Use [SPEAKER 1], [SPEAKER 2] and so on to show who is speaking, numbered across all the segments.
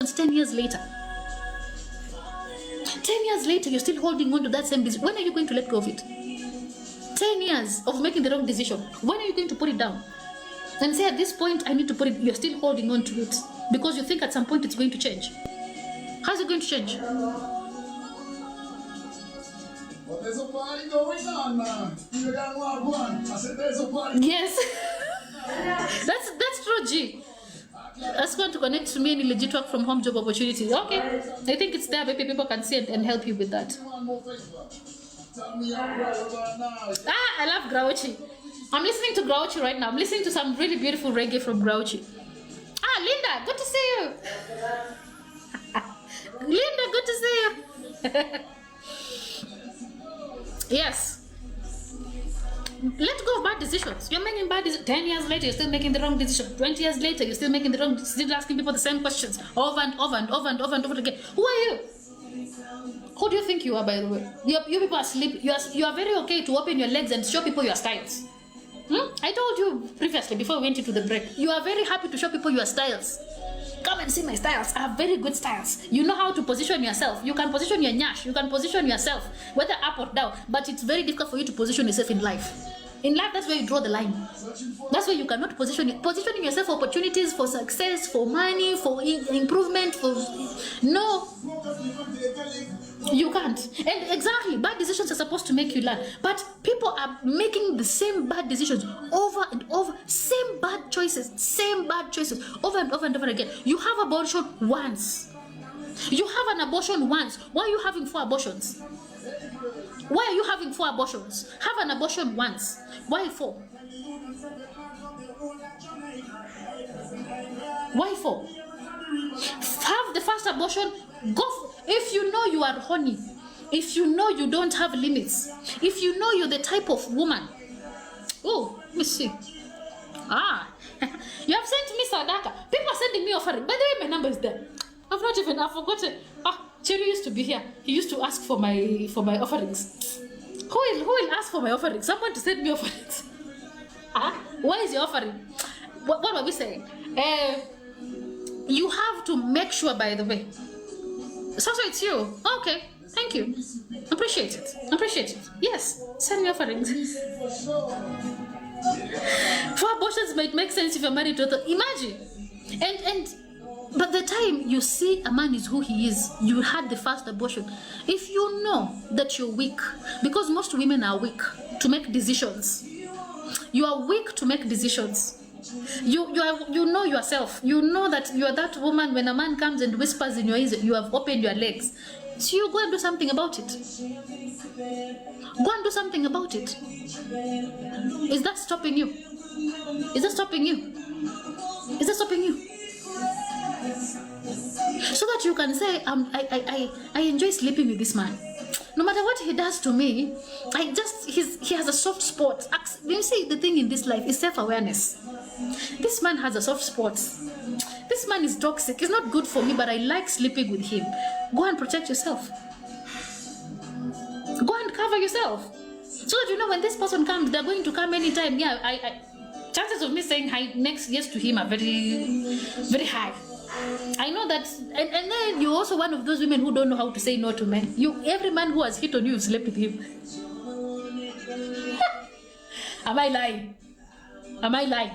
[SPEAKER 1] happens 10 years later? 10 years later, you're still holding on to that same decision. When are you going to let go of it? 10 years of making the wrong decision. When are you going to put it down? And say, at this point, I need to put it, you're still holding on to it because you think at some point it's going to change. How's it going to change?
[SPEAKER 2] Well, there's a party going on, man. You got one. I said there's a party.
[SPEAKER 1] Yes. That's true, G. That's going to connect to me any legit work from home job opportunities. Okay. I think it's there. Maybe people can see it and help you with that. I love Grouchy. I'm listening to Grouchy right now. I'm listening to some really beautiful reggae from Grouchy. Linda, good to see you. Linda, good to see you. Yes. Let go of bad decisions. You're making bad decisions. 10 years later, you're still making the wrong decision. 20 years later, you're still making the wrong decision, still asking people the same questions over and over and over and over and over again. Who are you? Who do you think you are, by the way? You people are asleep. You are very okay to open your legs and show people your styles. I told you previously, before we went into the break, you are very happy to show people your styles. Come and see my styles. I have very good styles. You know how to position yourself. You can position your nyash. You can position yourself, whether up or down. But it's very difficult for you to position yourself in life. In life, that's where you draw the line. That's where you cannot positioning yourself for opportunities, for success, for money, for improvement, for... No. You can't. And exactly, bad decisions are supposed to make you learn. But people are making the same bad decisions over and over. Same bad choices over and over and over again. You have abortion once. You have an abortion once. Why are you having 4 abortions? Why are you having 4 abortions? Have an abortion once. Why 4? Why 4? Have the first abortion. If you know you are horny, if you know you don't have limits, if you know you're the type of woman. Oh, let me see. You have sent me Sadaka. People are sending me offering. By the way, my number is there. I've forgotten. Cherry used to be here. He used to ask for my offerings. Who will ask for my offerings? Someone to send me offerings. Why is your offering? What were we saying? You have to make sure, by the way. So it's you. Okay. Thank you. Appreciate it. Yes. Send me offerings. 4 abortions might make sense if you're married to a... Imagine. But the time you see a man is who he is, you had the first abortion. If you know that you're weak, because most women are weak to make decisions. You are weak to make decisions. You know yourself. You know that you are that woman. When a man comes and whispers in your ear, you have opened your legs. So you go and do something about it. Go and do something about it. Is that stopping you? Is that stopping you? Is that stopping you? So that you can say, I enjoy sleeping with this man. No matter what he does to me, he has a soft spot. You see, the thing in this life is self-awareness. This man has a soft spot. This man is toxic. He's not good for me, but I like sleeping with him. Go and protect yourself. Go and cover yourself. So that you know when this person comes, they're going to come anytime. Yeah, chances of me saying hi next yes to him are very, very high. I know that, and then you're also one of those women who don't know how to say no to men. Every man who has hit on you, you've slept with him. Am I lying? Am I lying?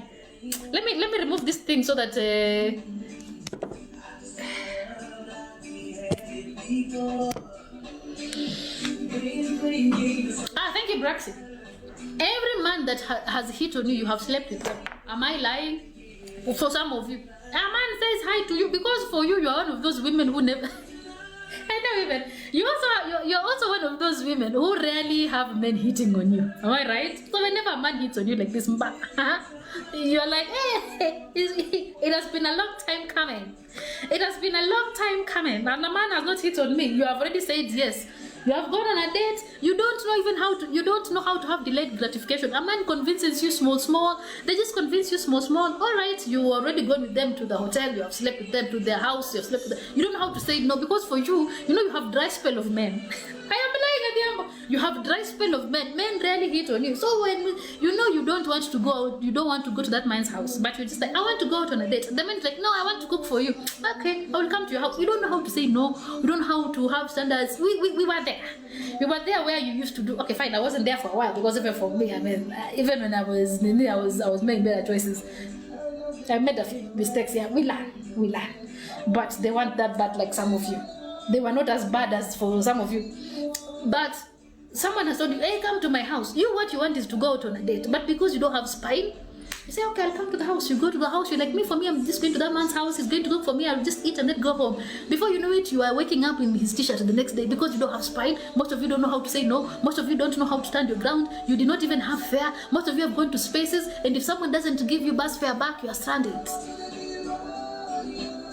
[SPEAKER 1] Let me remove this thing so that. Thank you, Braxy. Every man that has hit on you, you have slept with them. Am I lying? For some of you. A man says hi to you because for you, are one of those women who never... I know even. You're also one of those women who rarely have men hitting on you. Am I right? So whenever a man hits on you like this, you're like, hey, it has been a long time coming. It has been a long time coming. And a man has not hit on me. You have already said yes. You have gone on a date. You don't know even how to. You don't know how to have delayed gratification. A man convinces you small. They just convince you small. All right, you already gone with them to the hotel. You have slept with them to their house. You have slept with them. You don't know how to say no because for you, you have dry spell of men. I am lying at the end. You have dry spell of men. Men rarely hit on you. So when you know you don't want to go out, you don't want to go to that man's house, but you're just like, I want to go out on a date. The man's like, no, I want to cook for you. Okay, I will come to your house. You don't know how to say no. You don't know how to have standards. We were there. We were there where you used to do. Okay, fine. I wasn't there for a while because even for me, I mean, even when I was making better choices. I made a few mistakes. Yeah, we learn. But they weren't that bad like some of you. They were not as bad as for some of you. But someone has told you, hey, come to my house. What you want is to go out on a date. But because you don't have spine, you say, okay, I'll come to the house. You go to the house. You're like, me, for me, I'm just going to that man's house. He's going to cook for me. I'll just eat and then go home. Before you know it, you are waking up in his t-shirt the next day because you don't have spine. Most of you don't know how to say no. Most of you don't know how to stand your ground. You did not even have fare. Most of you have gone to spaces. And if someone doesn't give you bus fare back, you are stranded.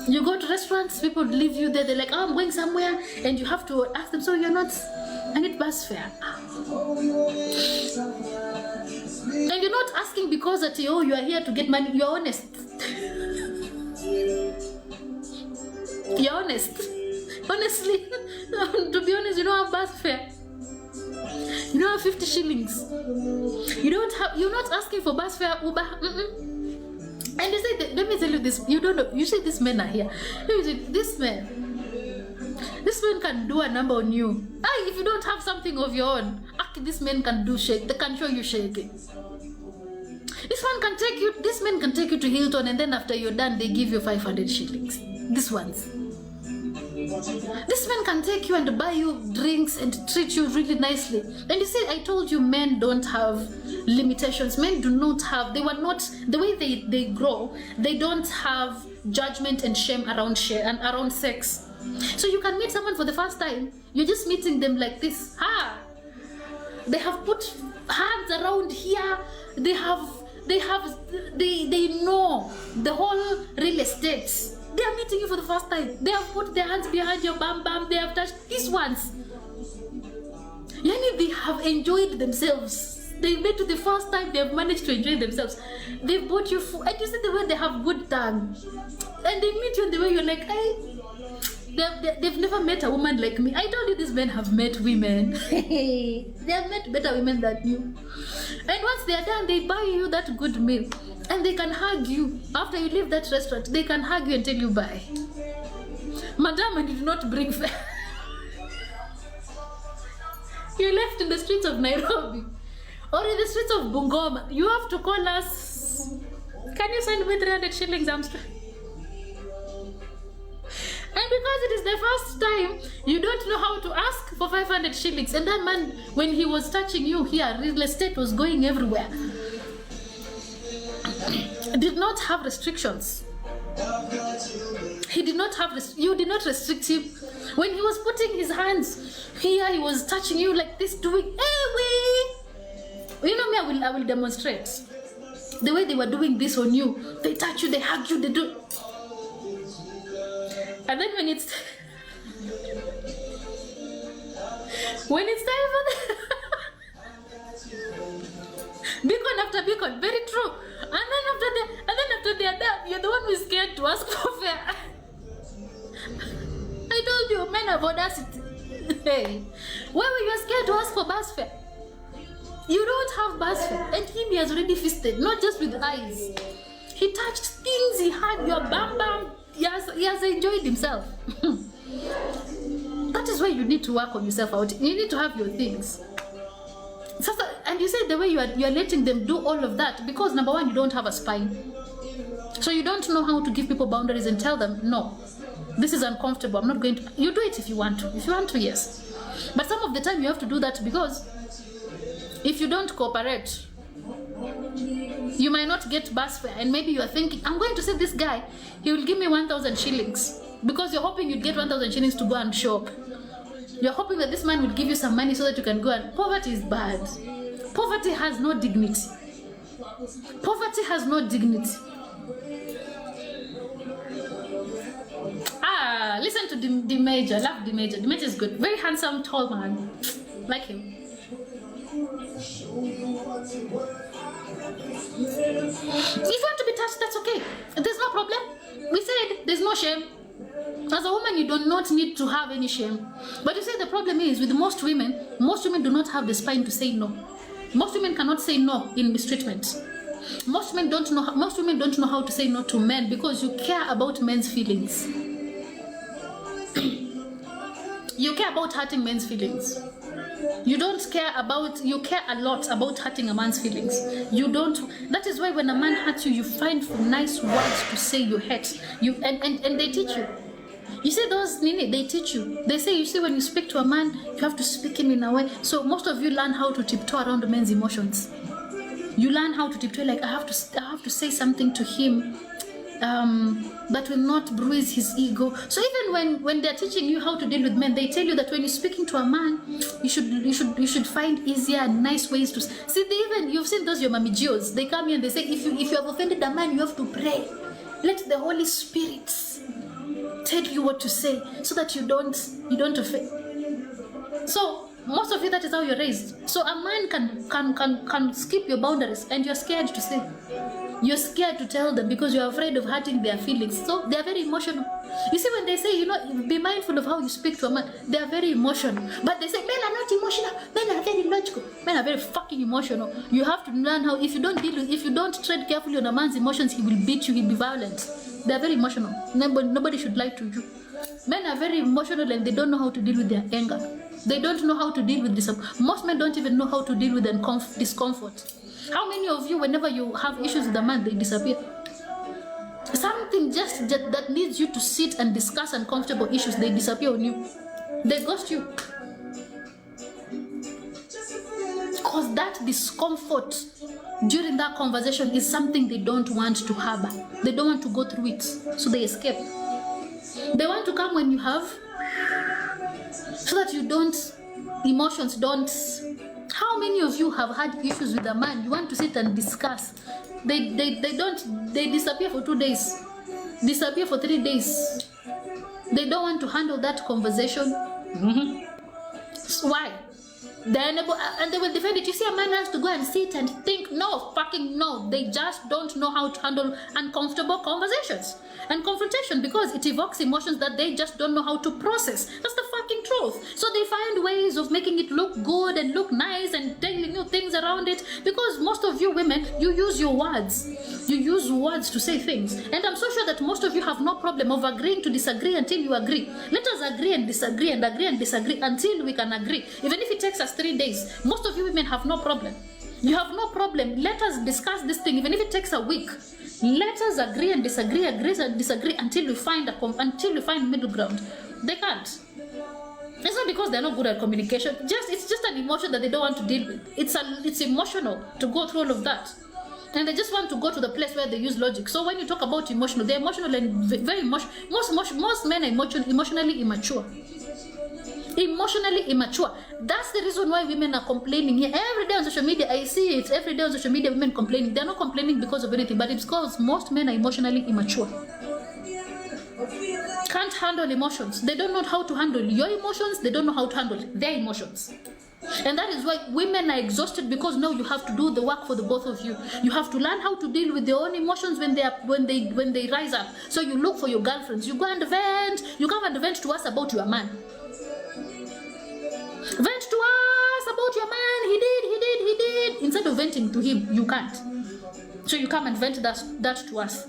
[SPEAKER 1] You go to restaurants, people leave you there. They're like, oh, I'm going somewhere. And you have to ask them, so you're not, I need bus fare. And you're not asking because that, oh, you are here to get money. You're honest. You're honest. Honestly, to be honest, you don't have bus fare. You don't have 50 shillings. You're not asking for bus fare, Uber. And you say, let me tell you this, you don't know, you say these men are here. You say, this man can do a number on you. If you don't have something of your own, this man can do shake, they can show you shaking. This man can take you to Hilton, and then after you're done, they give you 500 shillings. This man can take you and buy you drinks and treat you really nicely. And you say, I told you, men don't have limitations. Men do not have, they were not, the way they grow, they don't have judgment and shame around sex. So you can meet someone for the first time, you're just meeting them like this. They have put hands around here, they know the whole real estate. They are meeting you for the first time. They have put their hands behind your bam bam. They have touched these ones. Yani, they have enjoyed themselves. They met you the first time. They have managed to enjoy themselves. They bought you food. And you see the way they have good tongue. And they meet you in the way you're like, hey, they've never met a woman like me. I told you these men have met women. They have met better women than you. And once they are done, they buy you that good meal. And they can hug you. After you leave that restaurant, they can hug you and tell you bye. Madam, and you did not bring fare. You left in the streets of Nairobi or in the streets of Bungoma. You have to call us. Can you send me 300 shillings? I'm straight. And because it is the first time, you don't know how to ask for 500 shillings. And that man, when he was touching you here, real estate was going everywhere. Did not have restrictions. He did not have, you did not restrict him. When he was putting his hands here, he was touching you like this, doing, hey, you know me, I will demonstrate. The way they were doing this on you, they touch you, they hug you, they do. And then when it's time for beacon after beacon, very true. And then after they are done, you're the one who is scared to ask for fare. I told you, men have audacity. Hey, why were you scared to ask for bus fare? You don't have bus fare, and he has already feasted, not just with eyes. He touched things, he had your bam bam. He has enjoyed himself. That is why you need to work on yourself out. You need to have your things. And you say the way you are letting them do all of that because number one, you don't have a spine. So you don't know how to give people boundaries and tell them, no, this is uncomfortable. I'm not going to. You do it if you want to. If you want to, yes. But some of the time you have to do that because if you don't cooperate, you might not get bus fare. And maybe you are thinking, I'm going to say this guy, he will give me 1,000 shillings because you're hoping you'd get 1,000 shillings to go and shop. You're hoping that this man will give you some money so that you can go and... Poverty is bad. Poverty has no dignity. Poverty has no dignity. Listen to the Major. I love the Major. The Major is good. Very handsome, tall man. Like him. If you want to be touched, that's okay. There's no problem. We said there's no shame. As a woman, you do not need to have any shame. But you see, the problem is with most women do not have the spine to say no. Most women cannot say no in mistreatment. Most women don't know how to say no to men because you care about men's feelings. You care about hurting men's feelings. You care a lot about hurting a man's feelings. That is why when a man hurts you, you find nice words to say you hate. And they teach you. You see those, they teach you. They say, you see, when you speak to a man, you have to speak him in a way. So most of you learn how to tiptoe around a man's emotions. You learn how to tiptoe, like I have to say something to him that will not bruise his ego. So even when they're teaching you how to deal with men, they tell you that when you're speaking to a man, you should find easier and nice ways to see. You've seen those your mamijios. They come here and they say, if you have offended a man, you have to pray. Let the Holy Spirit tell you what to say so that you don't offend. So most of you, that is how you're raised. So a man can skip your boundaries and you're scared to say. You're scared to tell them because you're afraid of hurting their feelings. So they're very emotional. You see, when they say, be mindful of how you speak to a man, they're very emotional. But they say, men are not emotional. Men are very logical. Men are very fucking emotional. You have to learn how, if you don't tread carefully on a man's emotions, he will beat you, he'll be violent. They're very emotional. Nobody should lie to you. Men are very emotional and they don't know how to deal with their anger. They don't know how to deal with this. Most men don't even know how to deal with discomfort. How many of you, whenever you have issues with a man, they disappear? Something just that needs you to sit and discuss uncomfortable issues, they disappear on you. They ghost you. Because that discomfort during that conversation is something they don't want to harbor. They don't want to go through it, so they escape. They want to come when you have, so that emotions don't. How many of you have had issues with a man? You want to sit and discuss. They disappear for 2 days. Disappear for 3 days. They don't want to handle that conversation. So why? And they will defend it. You see, a man has to go and sit and think. No, fucking no. They just don't know how to handle uncomfortable conversations and confrontation because it evokes emotions that they just don't know how to process. That's the fucking truth. So they find ways of making it look good and look nice and telling you things around it because most of you women, you use your words. You use words to say things. And I'm so sure that most of you have no problem of agreeing to disagree until you agree. Let us agree and disagree and agree and disagree until we can agree. Even if it takes us 3 days, most of you women have no problem. You have no problem. Let us discuss this thing, even if it takes a week. Let us agree and disagree until we find middle ground. They can't. It's not because they're not good at communication. It's just an emotion that they don't want to deal with. It's emotional to go through all of that. And they just want to go to the place where they use logic. So when you talk about emotional, they're emotional and very emotional. Most men are emotionally immature. Emotionally immature. That's the reason why women are complaining here. Every day on social media, I see it. Every day on social media, women complaining. They're not complaining because of anything, but it's because most men are emotionally immature. Can't handle emotions. They don't know how to handle your emotions. They don't know how to handle their emotions. And that is why women are exhausted because now you have to do the work for the both of you. You have to learn how to deal with your own emotions when they rise up. So you look for your girlfriends. You go and vent. You come and vent to us about your man. Vent to us about your man. He did. Instead of venting to him, you can't. So you come and vent that to us.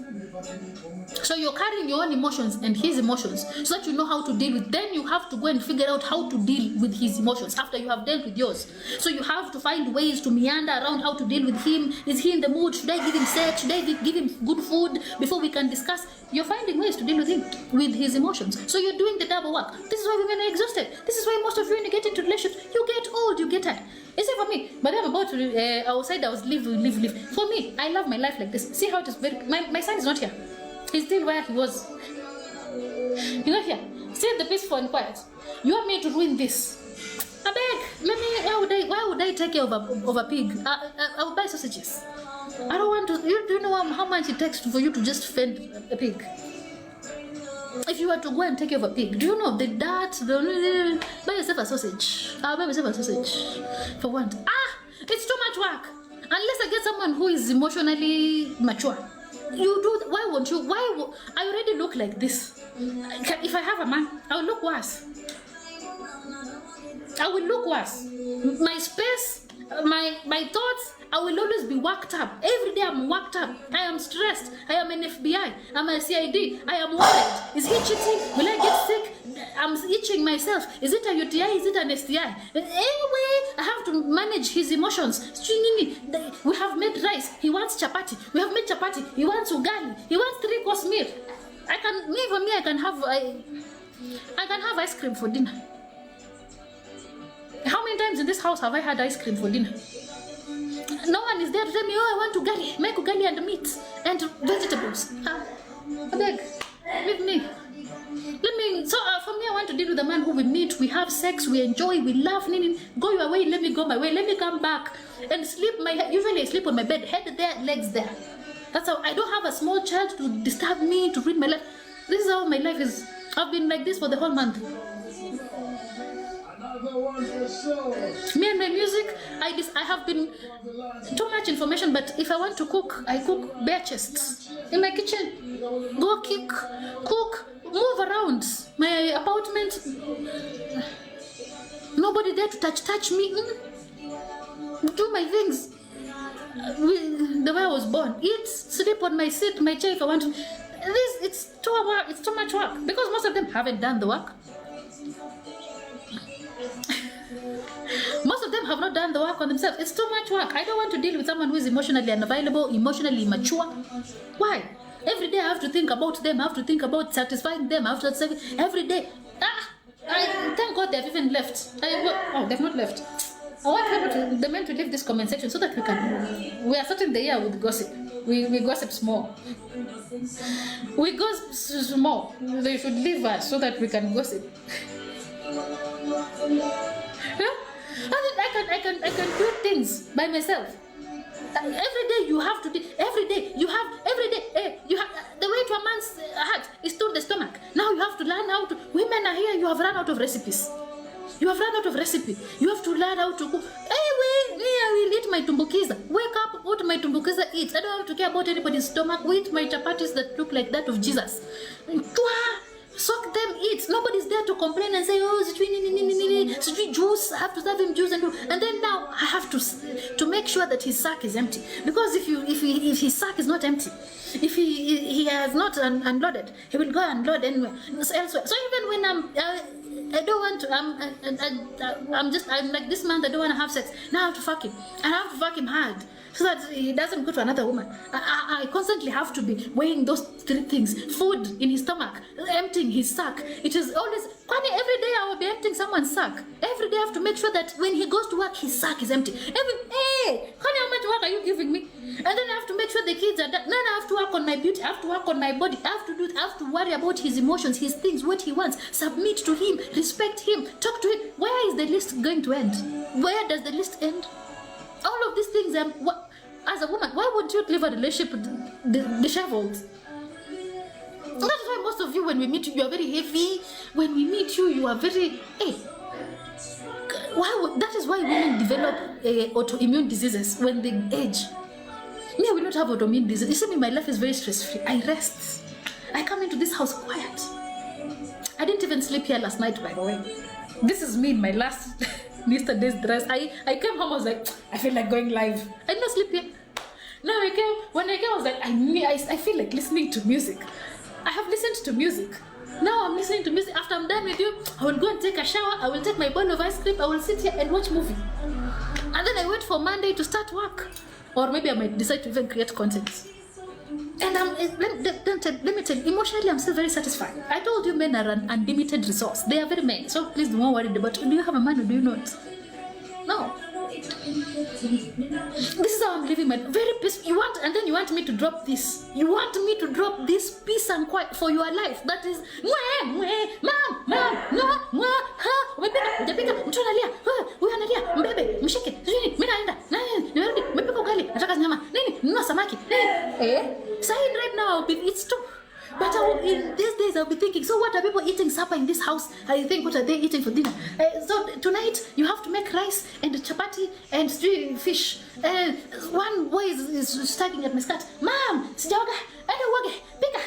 [SPEAKER 1] So you're carrying your own emotions and his emotions so that you know how to deal with. Then you have to go and figure out how to deal with his emotions after you have dealt with yours. So you have to find ways to meander around how to deal with him. Is he in the mood? Should I give him sex? Should I give him good food before we can discuss? You're finding ways to deal with him, with his emotions. So you're doing the double work. This is why women are exhausted. This is why most of you, when you get into relationships, you get old, you get tired. Except for me, but I'm about to, outside I was live. For me, I love my life like this. See how it is very, my son is not here. He's still where he was. He's not here. Still the peaceful and quiet. You want me to ruin this? I beg. Why would I take care of a pig? I will buy sausages. I don't want to. Do you know how much it takes for you to just feed a pig? If you were to go and take care of a pig, do you know the dirt? Buy yourself a sausage. I'll buy myself a sausage. For what? It's too much work. Unless I get someone who is emotionally mature. You do. Why won't you? I already look like this. If I have a man, I will look worse. I will look worse. My space, my thoughts, I will always be worked up. Every day I'm worked up. I am stressed. I am an FBI. I'm a CID. I am worried. Is he cheating? Will I get sick? I'm itching myself. Is it a UTI? Is it an STI? Anyway, I have to manage his emotions. We have made rice. He wants chapati. We have made chapati. He wants ugali. He wants 3-course meal. I can have ice cream for dinner. How many times in this house have I had ice cream for dinner? No one is there to tell me, oh, I want ugali. Make ugali and meat and vegetables. I beg, with me. So for me, I want to deal with a man who we meet, we have sex, we enjoy, we laugh. Go your way, let me go my way, let me come back and sleep. Usually I sleep on my bed, head there, legs there. That's how. I don't have a small child to disturb me, to read my life. This is how my life is. I've been like this for the whole month. Me and my music, I have been too much information, but if I want to cook, I cook bare chests in my kitchen. Go cook, move around my apartment. Nobody there to touch me. Do my things the way I was born. Eat, sleep on my seat, my chair if I want to. It's too much work because most of them haven't done the work. Most of them have not done the work on themselves. It's too much work. I don't want to deal with someone who is emotionally unavailable, emotionally immature. Why? Every day I have to think about them. I have to think about satisfying them. I have to satisfy every day. I thank God they've even left. They've not left. I want the men to leave this comment section so that we are starting the year with gossip. We gossip small. We gossip small. They should leave us so that we can gossip. I can do things by myself. Every day you have to do. Every day you have the way to a man's heart is through the stomach. Now you have to learn how to. Women are here. You have run out of recipes. You have run out of recipe. You have to learn how to cook. Anyway, I will eat my tumbukiza. Wake up, what my tumbukiza eats. I don't have to care about anybody's stomach. We eat my chapatis that look like that of Jesus. Soak them, eat. Nobody's there to complain and say, oh, sweet juice. I have to serve him juice and then now I have to make sure that his sack is empty. Because if his sack is not empty, if he has not unloaded, he will go and unload anywhere elsewhere. So even when I don't want to. I'm like this man that don't want to have sex. Now I have to fuck him. I have to fuck him hard so that he doesn't go to another woman. I constantly have to be weighing those 3 things: food in his stomach, emptying his sack. It is always. Every day I will be emptying someone's sack. Every day I have to make sure that when he goes to work, his sack is empty. Hey, how much work are you giving me? And then I have to make sure the kids are done. Then I have to work on my beauty. I have to work on my body. I have to worry about his emotions, his things, what he wants. Submit to him, respect him, talk to him. Where is the list going to end? Where does the list end? All of these things. As a woman, why would you live a relationship disheveled? That's why most of you, when we meet you, are very heavy. When we meet you, you are very. That is why women develop autoimmune diseases when they age. Me, I will not have autoimmune disease. You see me, my life is very stress-free. I rest. I come into this house quiet. I didn't even sleep here last night, by the way. This is me in my last yesterday's dress. I came home, I was like, I feel like going live. I did not sleep here. Now when I came, I was like, I feel like listening to music. I have listened to music. Now I'm listening to music. After I'm done with you, I will go and take a shower. I will take my bowl of ice cream. I will sit here and watch movie. And then I wait for Monday to start work. Or maybe I might decide to even create content. And let me tell you, emotionally I'm still very satisfied. I told you men are an unlimited resource. They are very men. So please don't worry about, do you have a man or do you not? No. This is how I'm living my very peaceful. And then you want me to drop this. You want me to drop this peace and quiet for your life. That is Saying right now, it's too. But in these days, I'll be thinking, so what are people eating supper in this house? I think, what are they eating for dinner? So tonight, you have to make rice and chapati and fish. One boy is tugging at my skirt. Mom, sijaoga, enda uoge, pika.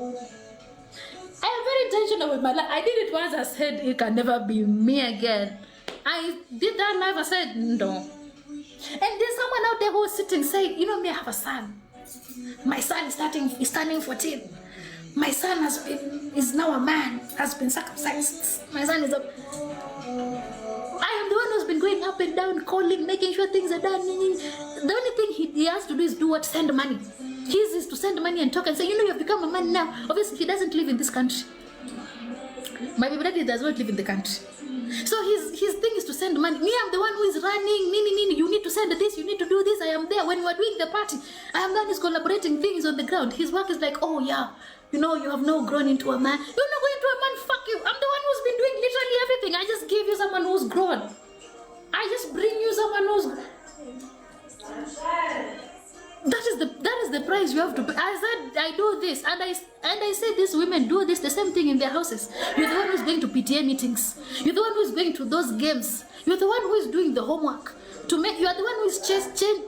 [SPEAKER 1] I am very intentional with my life. I did it once. I said it can never be me again. I did that live. I said no. And there's someone out there who is sitting saying, you know me, I have a son. My son is turning 14. My son is now a man, has been circumcised. My son is a... I am the one who's been going up and down, calling, making sure things are done. The only thing he has to do is do what? Send money. His is to send money and talk and say, you know, you have become a man now. Obviously, he doesn't live in this country. My baby daddy does not live in the country. So his thing is to send money. Me, I'm the one who is running. Nini, you need to send this, you need to do this. I am there. When we are doing the party, I am the one who's collaborating things on the ground. His work is like, oh yeah, you know, you have now grown into a man. You're not going to a man, fuck you. I'm the one who's been doing literally everything. I just gave you someone who's grown. I just bring you someone who's... That is the price you have to pay. I said I do this, and I said these women do this, the same thing in their houses. You're the one who's going to PTA meetings. You're the one who's going to those games. You're the one who is doing the homework to make. You are the one who is just change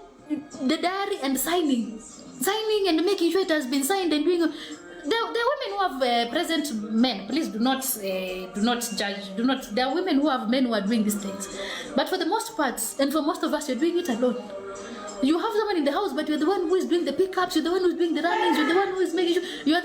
[SPEAKER 1] the diary and signing and making sure it has been signed and doing. The women who have present men, please do not judge. There are women who have men who are doing these things, but for the most part, and for most of us, you're doing it alone. You have someone in the house, but you're the one who is doing the pickups. You're the one who's doing the runnings. You're the one who is making sure. You're the one